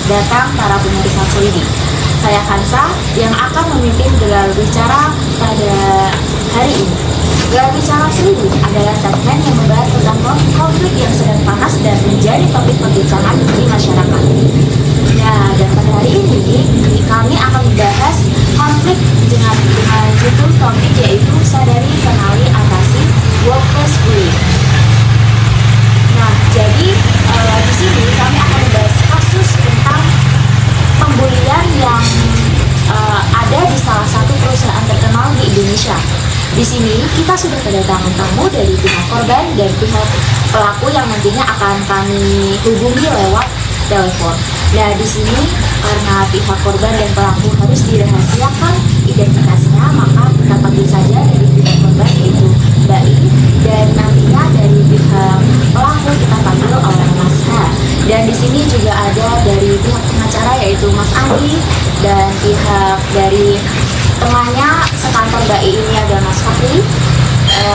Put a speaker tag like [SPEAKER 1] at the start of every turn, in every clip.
[SPEAKER 1] datang para penulis ini. Saya Hansa yang akan memimpin gelar bicara pada hari ini. Gelar bicara Seribu adalah segmen yang membahas tentang konflik yang sedang panas dan menjadi topik perbincangan di masyarakat. Nah, dan pada hari ini kami akan membahas konflik dengan judul topik yaitu sadari, kenali, atasi workplace bullying. Nah, jadi di sini kami akan membahas kasus tentang pembulian yang ada di salah satu perusahaan terkenal di Indonesia. Di sini kita sudah kedatangan tamu dari pihak korban dan pihak pelaku yang nantinya akan kami hubungi lewat telepon. Nah, di sini karena pihak korban dan pelaku harus dirahasiakan identitasnya, maka kita panggil saja dari pihak korban yaitu Mbak I, dan nantinya dari pihak pelaku kita panggil oleh Mas H. Dan di sini juga ada dari pihak pengacara yaitu Mas Andi, dan pihak dari tengahnya sekantor Mbak I ini ada Mas Fakri,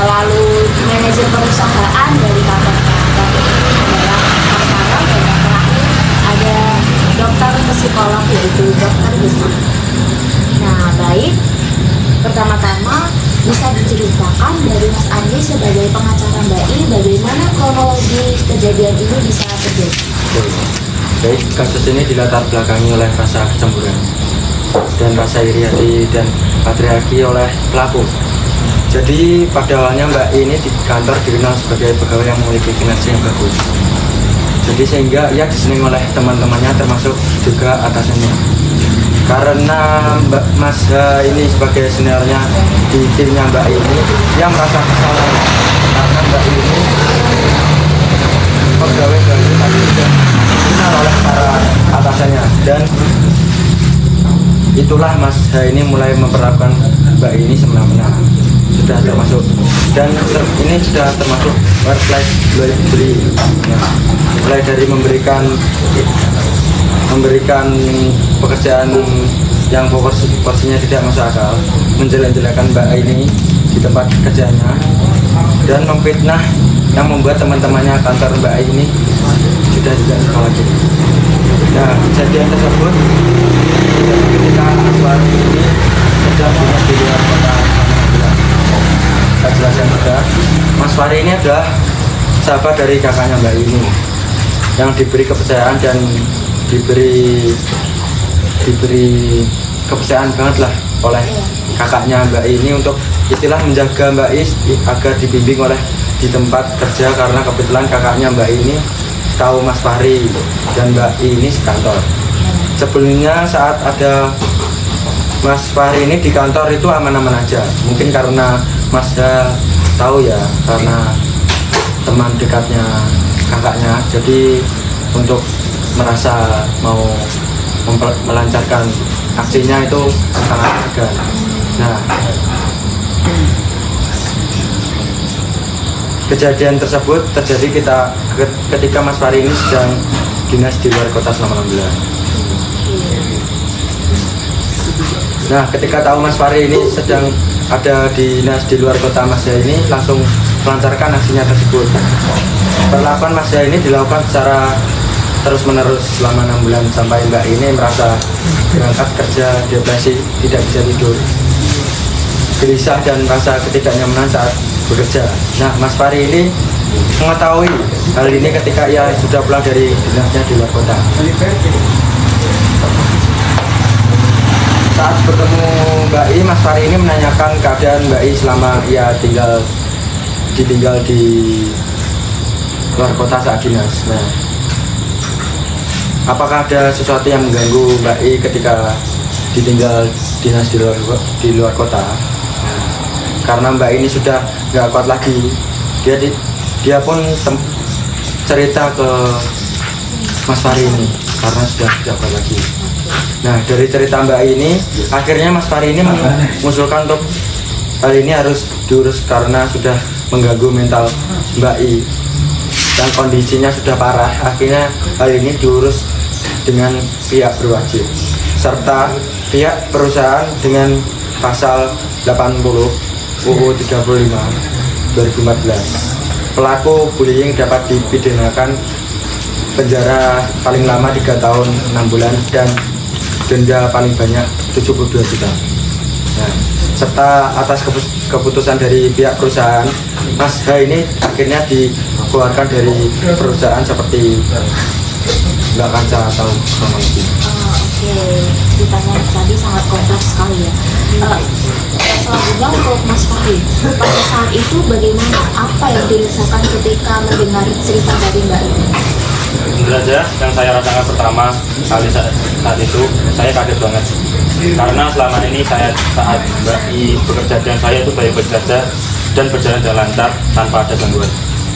[SPEAKER 1] lalu manajer perusahaan dari kantor Mbak I ini adalah Mas Farel, dan yang terakhir ada dokter psikolog yaitu Dokter Besa. Nah, baik, pertama-tama bisa diceritakan dari Mas Andi sebagai pengacara Mbak I bagaimana kronologi kejadian ini bisa terjadi.
[SPEAKER 2] Baik, kasus ini dilatar belakangi oleh rasa kecemburuan dan rasa iri hati dan patriarki oleh pelaku. Jadi pada awalnya Mbak I ini di kantor dikenal sebagai pegawai yang memiliki kinerja yang bagus. Jadi sehingga ia disenangi oleh teman-temannya termasuk juga atasannya. Karena Mas H ini sebagai seniornya di timnya Mbak I ini, ia merasa kesal karena Mbak I ini pegawai baru tapi sudah dikenal oleh para atasannya, dan itulah Mas H ini mulai memperlakukan Mbak ini semena-mena. Sudah termasuk, dan ini sudah termasuk workplace bullying. Nah, mulai dari memberikan pekerjaan yang porsinya tidak masuk akal, menjelek-jelekan Mbak ini di tempat kerjanya, dan memfitnah yang membuat teman-temannya kantor Mbak ini sudah tidak suka lagi. Nah, kejadian tersebut ketika Aswari ini sedang dinas di luar kota. Jelaskan juga, Mas Fari ini adalah sahabat dari kakaknya Mbak ini yang diberi kepercayaan dan diberi kepercayaan banget lah oleh kakaknya Mbak ini untuk istilah menjaga Mbak I agar dibimbing oleh di tempat kerja, karena kebetulan kakaknya Mbak ini tahu Mas Fahri dan Mbak I ini sekantor. Sebelumnya saat ada Mas Fahri ini di kantor itu aman-aman aja, mungkin karena Mas tahu ya, karena teman dekatnya kakaknya, jadi untuk merasa mau melancarkan aksinya itu sangat segan. Nah, kejadian tersebut terjadi ketika Mas Fahri ini sedang dinas di luar kota selama 6 bulan. Nah, ketika tahu Mas Fahri ini sedang ada dinas di luar kota, Mas Jaya ini langsung melancarkan aksinya tersebut. Perlakuan Mas Jaya ini dilakukan secara terus-menerus selama 6 bulan sampai Mbak ini merasa berangkat kerja depresi, tidak bisa tidur, gelisah dan rasa ketidaknyamanan saat bekerja. Nah, Mas Fahri ini mengetahui hal ini ketika ia sudah pulang dari dinasnya di luar kota. Saat bertemu Mbak I, Mas Fahri ini menanyakan keadaan Mbak I selama ia ditinggal di luar kota saat dinas. Nah, apakah ada sesuatu yang mengganggu Mbak I ketika ditinggal dinas di luar kota? Karena Mbak ini sudah nggak kuat lagi, dia pun cerita ke Mas Fahri ini karena sudah tidak kuat lagi. Nah, dari cerita Mbak ini, akhirnya Mas Fahri ini mengusulkan untuk hal ini harus diurus karena sudah mengganggu mental Mbak I dan kondisinya sudah parah. Akhirnya hal ini diurus dengan pihak berwajib serta pihak perusahaan dengan pasal 80 UU 35 2014. Pelaku bullying dapat dipidanakan penjara paling lama 3 tahun 6 bulan dan denda paling banyak 72 juta. Nah, serta atas keputusan dari pihak perusahaan, Mas H ini akhirnya dikeluarkan dari perusahaan seperti Mbak Kanca atau sama itu.
[SPEAKER 1] Oke, ceritanya tadi sangat kompleks sekali ya. Selanjutnya untuk Mas Fahri, pada saat itu bagaimana, apa yang dirasakan ketika mendengar cerita dari Mbak ini?
[SPEAKER 3] Jujur saja, yang saya rasakan pertama kali saat itu, saya kaget banget. Karena selama ini saat Mbak I bekerja dengan saya itu baik-baik saja dan berjalan dengan lancar tanpa ada gangguan.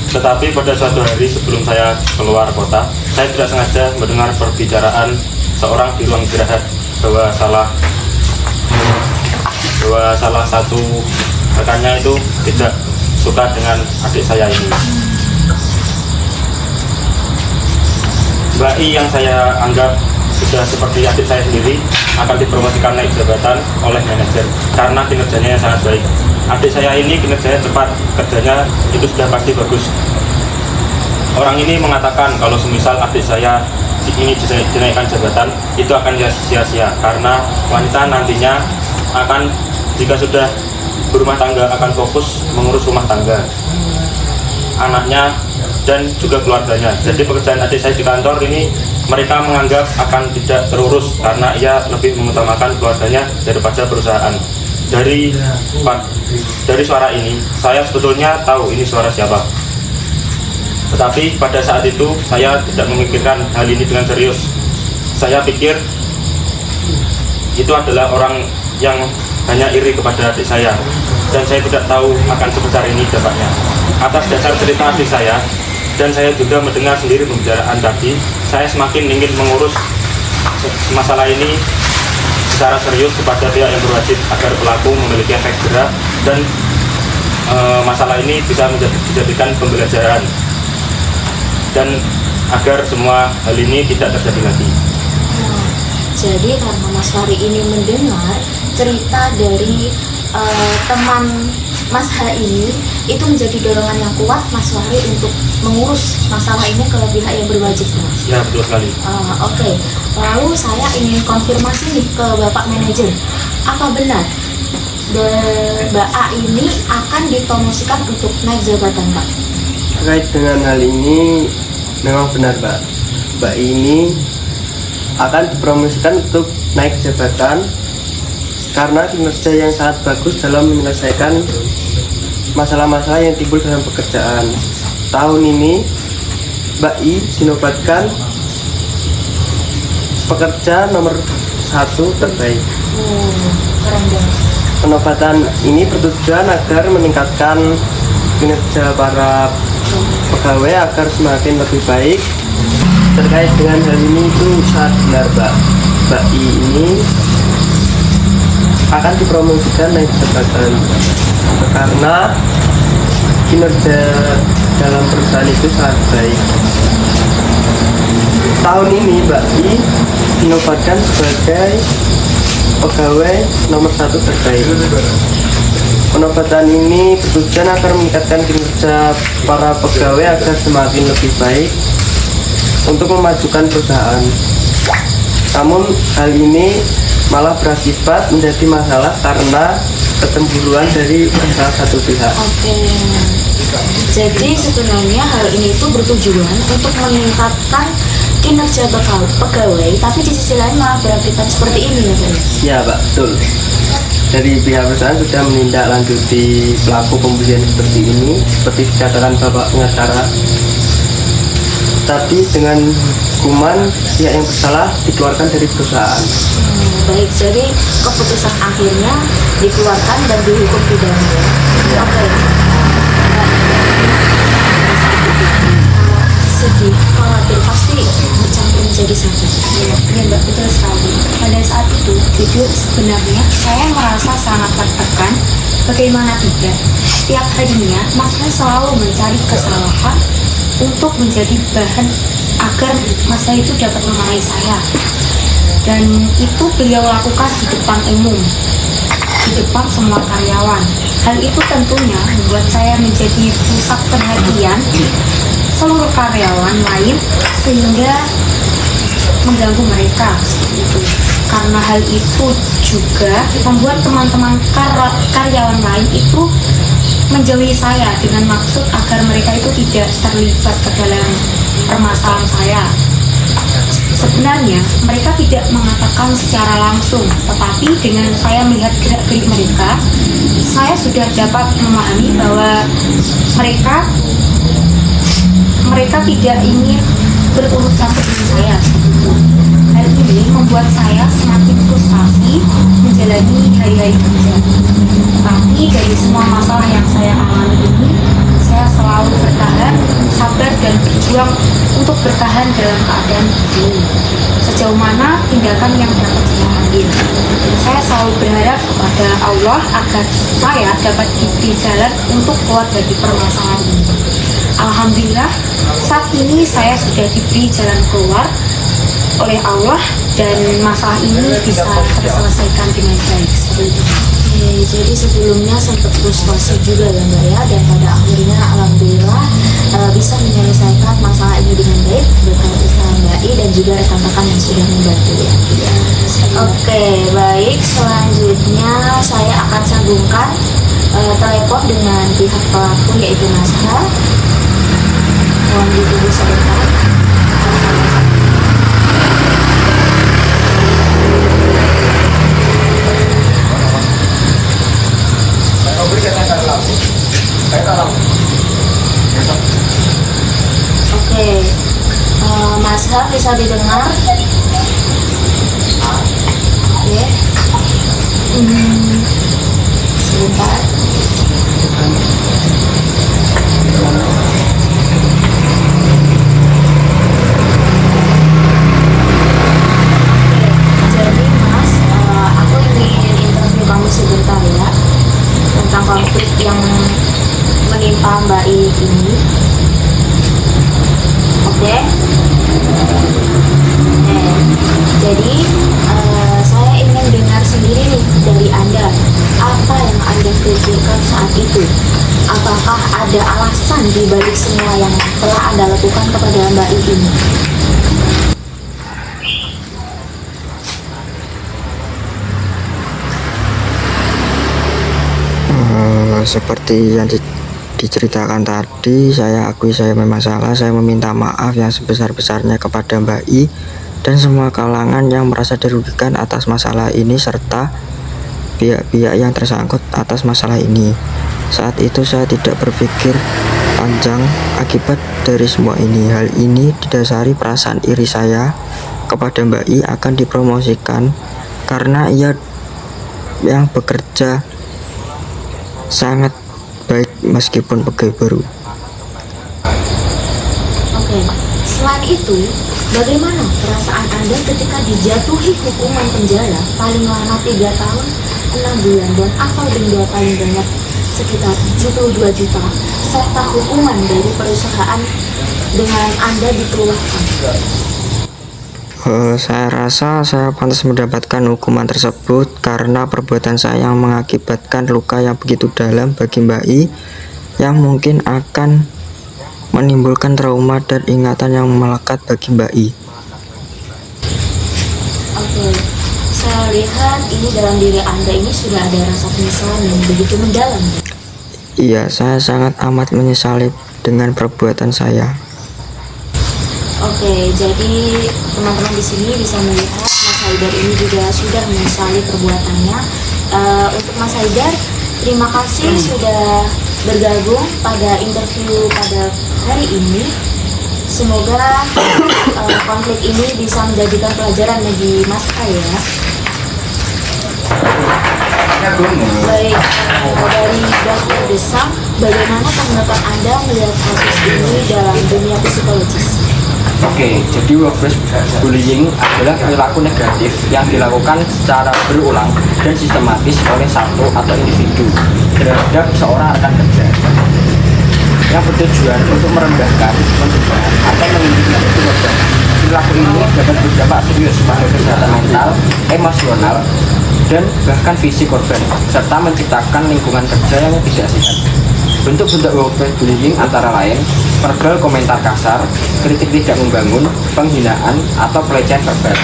[SPEAKER 3] Tetapi pada suatu hari sebelum saya keluar kota, saya tidak sengaja mendengar perbicaraan seorang di ruang istirahat bahwa salah satu rekannya itu tidak suka dengan adik saya ini. Mbak I yang saya anggap sudah seperti adik saya sendiri akan dipromosikan naik jabatan oleh manajer karena kinerjanya yang sangat baik. Adik saya ini kinerjanya cepat, kerjanya itu sudah pasti bagus. Orang ini mengatakan kalau semisal adik saya ini dinaikkan jabatan itu akan sia-sia karena wanita nantinya akan jika sudah berumah tangga akan fokus mengurus rumah tangga, anaknya dan juga keluarganya. Jadi pekerjaan adik saya di kantor ini mereka menganggap akan tidak terurus karena ia lebih mengutamakan keluarganya daripada perusahaan. Dari suara ini saya sebetulnya tahu ini suara siapa. Tetapi pada saat itu saya tidak memikirkan hal ini dengan serius. Saya pikir itu adalah orang yang hanya iri kepada adik saya dan saya tidak tahu akan sebesar ini dampaknya. Atas dasar cerita adik saya dan saya juga mendengar sendiri pembicaraan tadi, saya semakin ingin mengurus masalah ini secara serius kepada pihak yang berwajib agar pelaku memiliki efek jerah dan masalah ini bisa dijadikan pembelajaran dan agar semua hal ini tidak terjadi lagi.
[SPEAKER 1] Jadi karena Mas Fahri ini mendengar cerita dari teman Mas H ini, itu menjadi dorongan yang kuat Mas Fahri untuk mengurus masalah ini ke pihak yang berwajib, Mas.
[SPEAKER 3] Ya, betul sekali.
[SPEAKER 1] Oke. Lalu saya ingin konfirmasi nih ke Bapak Manajer, apa benar Mbak A ini akan dipromosikan untuk naik jabatan, Pak?
[SPEAKER 4] Terkait dengan hal ini memang benar, Mbak. Mbak ini akan dipromosikan untuk naik jabatan karena kinerja yang sangat bagus dalam menyelesaikan masalah-masalah yang timbul dalam pekerjaan. Tahun ini Mbak I dinobatkan pekerja nomor 1 terbaik.
[SPEAKER 1] Keren banget.
[SPEAKER 4] Penobatan ini bertujuan agar meningkatkan kinerja para pegawai agar semakin lebih baik. Terkait dengan hal ini itu sangat benar, Mbak. Mbak I ini akan dipromosikan naik jabatan karena kinerja dalam perusahaan itu sangat baik. Tahun ini Mbak I dinobatkan sebagai pegawai nomor 1 terbaik. Penobatan ini bertujuan agar meningkatkan kinerja para pegawai agar semakin lebih baik untuk memajukan perusahaan. Namun hal ini malah berakibat menjadi masalah karena kecemburuan dari salah satu pihak.
[SPEAKER 1] Oke. Jadi sebenarnya hal ini itu bertujuan untuk meningkatkan kinerja pegawai, tapi di sisi lain malah berakibat seperti ini ya, Pak?
[SPEAKER 4] Ya, Pak, betul. Dari pihak perusahaan sudah menindaklanjuti pelaku pembelian seperti ini, seperti dikatakan Bapak pengacara. Tapi dengan hukuman pihak yang bersalah dikeluarkan dari perusahaan.
[SPEAKER 1] Baik, jadi keputusan akhirnya dikeluarkan dan dihukum pidana ya.
[SPEAKER 4] Ya.
[SPEAKER 1] Oke. Sedih, khawatir, pasti bercampur menjadi satu. Ya, Mbak, betul sekali. Pada saat itu, jujur sebenarnya saya merasa sangat tertekan. Bagaimana tidak? Setiap harinya, Mas Hen selalu mencari kesalahan untuk menjadi bahan agar Mas Hen itu dapat memarahi saya. Dan itu beliau lakukan di depan umum, di depan semua karyawan. Hal itu tentunya membuat saya menjadi pusat perhatian seluruh karyawan lain sehingga mengganggu mereka seperti itu. Karena hal itu juga membuat teman-teman karyawan lain itu menjauhi saya dengan maksud agar mereka itu tidak terlibat ke dalam permasalahan saya. Sebenarnya mereka tidak mengatakan secara langsung, tetapi dengan saya melihat gerak-gerik mereka, saya sudah dapat memahami bahwa mereka tidak ingin berurus campur dengan saya seperti itu. Hal ini membuat saya semakin frustasi menjalani hari-hari kerja. Tapi dari semua masalah yang saya alami ini, saya selalu bertahan, sabar dan berjuang untuk bertahan dalam keadaan ini. Sejauh mana tindakan yang dapat saya ambil, saya selalu berharap kepada Allah agar saya dapat diberi jalan untuk keluar dari permasalahan ini. Alhamdulillah, saat ini saya sudah diberi jalan keluar oleh Allah dan masalah ini bisa terselesaikan dengan baik seperti itu.
[SPEAKER 5] Jadi sebelumnya sempat frustasi juga ya Mbak ya, dan pada akhirnya alhamdulillah bisa menyelesaikan masalah ini dengan baik berkat usaha Mbak I dan juga rekan-rekan yang sudah membantu ya. Oke, baik, selanjutnya saya akan sambungkan telepon dengan pihak pelaku yaitu Mas H. Mohon ditunggu sebentar. Oke, Mas H bisa didengar? Oke, sebentar. Jadi Mas, aku ingin interview kamu sebentar ya tentang konflik yang menimpa Mbak I ini. Oke. Jadi saya ingin dengar sendiri nih dari Anda, apa yang Anda pikirkan saat itu? Apakah ada alasan di balik semua yang telah Anda lakukan kepada Mbak I ini?
[SPEAKER 2] Seperti yang diceritakan tadi, saya akui saya memang salah. Saya meminta maaf yang sebesar-besarnya kepada Mbak I dan semua kalangan yang merasa dirugikan atas masalah ini serta pihak-pihak yang tersangkut atas masalah ini. Saat itu saya tidak berpikir panjang akibat dari semua ini. Hal ini didasari perasaan iri saya kepada Mbak I akan dipromosikan karena ia yang bekerja sangat baik meskipun pegawai baru.
[SPEAKER 5] Oke, selain itu, bagaimana perasaan Anda ketika dijatuhi hukuman penjara paling lama 3 tahun 6 bulan dan atau denda paling banyak sekitar 72 juta serta hukuman dari perusahaan dengan Anda dikeluarkan?
[SPEAKER 2] Saya rasa saya pantas mendapatkan hukuman tersebut karena perbuatan saya yang mengakibatkan luka yang begitu dalam bagi Mbak I yang mungkin akan menimbulkan trauma dan ingatan yang melekat bagi Mbak I.
[SPEAKER 5] Oke, saya lihat ini dalam diri Anda ini sudah ada rasa penyesalan yang begitu mendalam.
[SPEAKER 2] Iya, saya sangat amat menyesali dengan perbuatan saya.
[SPEAKER 5] Oke, jadi teman-teman di sini bisa melihat Mas Haidar ini juga sudah menyesali perbuatannya. Untuk Mas Haidar, terima kasih sudah bergabung pada interview pada hari ini. Semoga konflik ini bisa menjadikan pelajaran bagi Mas Hai ya. Baik, dari Dr. Desam, bagaimana pendapat Anda melihat kasus ini dalam dunia psikologis?
[SPEAKER 6] Oke, jadi workplace bullying adalah perilaku negatif yang dilakukan secara berulang dan sistematis oleh satu atau individu terhadap seorang rekan kerja yang bertujuan untuk merendahkan, mencegah, atau mengintimidasi korban. Perilaku ini dapat berdampak serius pada kesehatan mental, emosional, dan bahkan fisik korban, serta menciptakan lingkungan kerja yang tidak sehat. Bentuk-bentuk workplace bullying antara lain verbal komentar kasar, kritik tidak membangun, penghinaan, atau pelecehan verbal.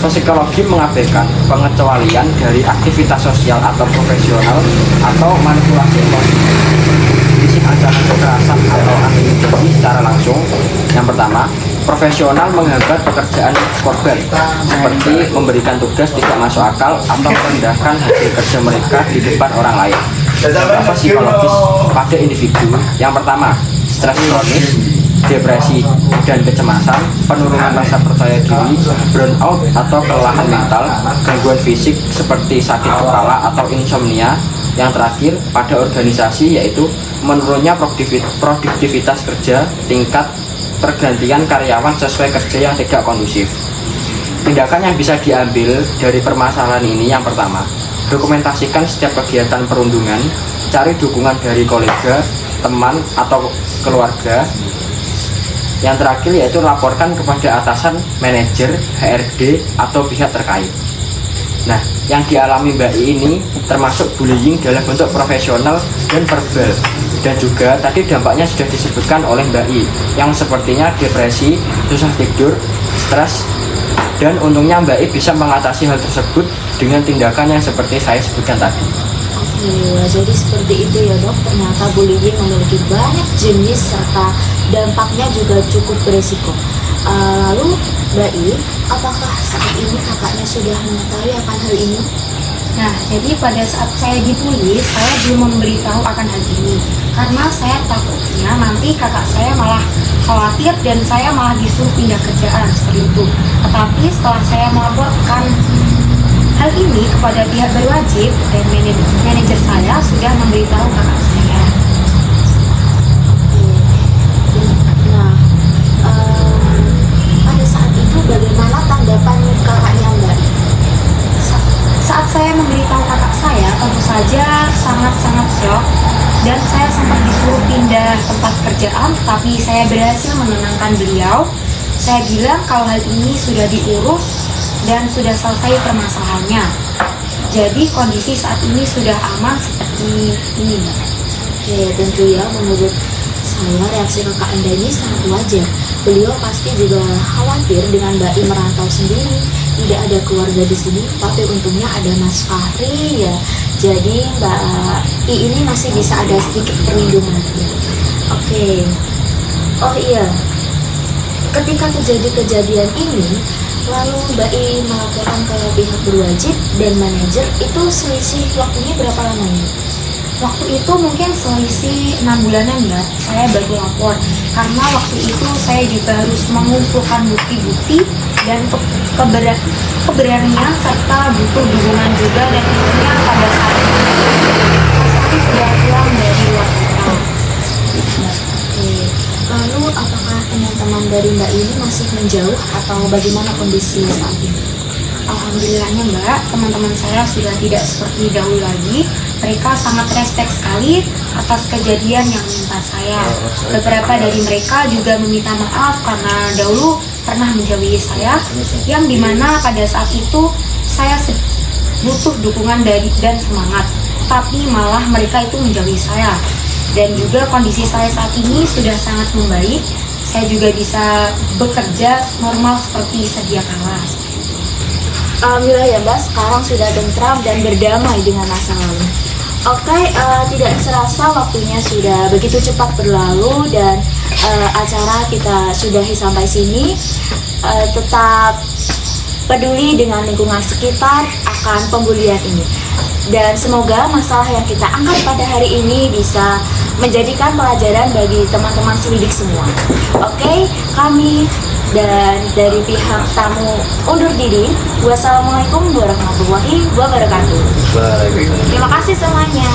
[SPEAKER 6] Psikologi mengabaikan pengecualian dari aktivitas sosial atau profesional atau manipulasi emosi. Fisik ancaman kekerasan atau intimidasi secara langsung. Yang pertama, profesional menghambat pekerjaan korban seperti memberikan tugas tidak masuk akal atau merendahkan hasil kerja mereka di depan orang lain. Dampak psikologis pada individu. Yang pertama, stres kronis, depresi dan kecemasan, penurunan rasa percaya diri, burnout atau kelelahan mental, gangguan fisik seperti sakit kepala atau insomnia. Yang terakhir, pada organisasi yaitu menurunnya produktivitas kerja, tingkat pergantian karyawan sesuai kerja yang tidak kondusif. Tindakan yang bisa diambil dari permasalahan ini yang pertama, dokumentasikan setiap kegiatan perundungan, cari dukungan dari kolega, teman, atau keluarga. Yang terakhir yaitu laporkan kepada atasan, manajer, HRD, atau pihak terkait. Nah, yang dialami Mbak I ini termasuk bullying dalam bentuk profesional dan verbal. Dan juga tadi dampaknya sudah disebutkan oleh Mbak I, yang sepertinya depresi, susah tidur, stres. Dan untungnya Mbak I bisa mengatasi hal tersebut dengan tindakan yang seperti saya sebutkan tadi.
[SPEAKER 5] Oke, jadi seperti itu ya dok. Ternyata bullying memiliki banyak jenis serta dampaknya juga cukup beresiko. Lalu Mbak I, apakah saat ini kakaknya sudah mengetahui akan hal ini?
[SPEAKER 1] Nah, jadi pada saat saya dibully, saya belum memberitahu akan hal ini karena saya takutnya nanti kakak saya malah khawatir dan saya malah disuruh pindah kerjaan seperti itu. Tetapi setelah saya melaporkan hal ini kepada pihak berwajib dan manajer saya sudah memberitahu kakak saya.
[SPEAKER 5] Nah, pada saat itu bagaimana tanggapan kakaknya Mbak I?
[SPEAKER 1] Saat saya memberitahu kakak saya, tentu saja sangat-sangat shock dan saya sempat disuruh pindah tempat kerjaan, tapi saya berhasil menenangkan beliau. Saya bilang kalau hal ini sudah diurus dan sudah selesai permasalahannya. Jadi kondisi saat ini sudah aman seperti ini, Mbak.
[SPEAKER 5] Oke, tentu ya, menurut saya reaksi kakak Anda ini sangat wajar. Beliau pasti juga khawatir dengan Mbak I merantau sendiri, tidak ada keluarga di sini, tapi untungnya ada Mas Fahri ya. Jadi Mbak I ini masih bisa ada sedikit perlindungan. Oke. Oh iya, ketika terjadi kejadian ini, lalu Mbak I melaporkan ke pihak berwajib dan manajer, itu selisih waktunya berapa lamanya?
[SPEAKER 1] Waktu itu mungkin selisih 6 bulanan, Mbak. Saya baru lapor karena waktu itu saya juga harus mengumpulkan bukti-bukti dan keberanian serta butuh dukungan juga, dan tentunya pada saat itu Mas Fahri sudah pulang dari luar kota.
[SPEAKER 5] Oke. Lalu apakah teman-teman dari Mbak ini masih menjauh atau bagaimana kondisi saat ini?
[SPEAKER 1] Alhamdulillahnya Mbak, teman-teman saya sudah tidak seperti dahulu lagi. Mereka sangat respect sekali atas kejadian yang menimpa saya. Beberapa dari mereka juga meminta maaf karena dahulu pernah menjauhi saya, yang dimana pada saat itu saya butuh dukungan dan semangat, tapi malah mereka itu menjauhi saya. Dan juga kondisi saya saat ini sudah sangat membaik. Saya juga bisa bekerja normal seperti sedia kala.
[SPEAKER 5] Alhamdulillah ya Mbak, sekarang sudah tentram dan berdamai dengan masa lalu. Oke, tidak serasa waktunya sudah begitu cepat berlalu dan acara kita sudahi sampai sini. Tetap peduli dengan lingkungan sekitar akan pembulian ini. Dan semoga masalah yang kita angkat pada hari ini bisa menjadikan pelajaran bagi teman-teman selidik semua. Oke, kami dan dari pihak tamu undur diri. Wassalamualaikum warahmatullahi wabarakatuh. Terima kasih semuanya.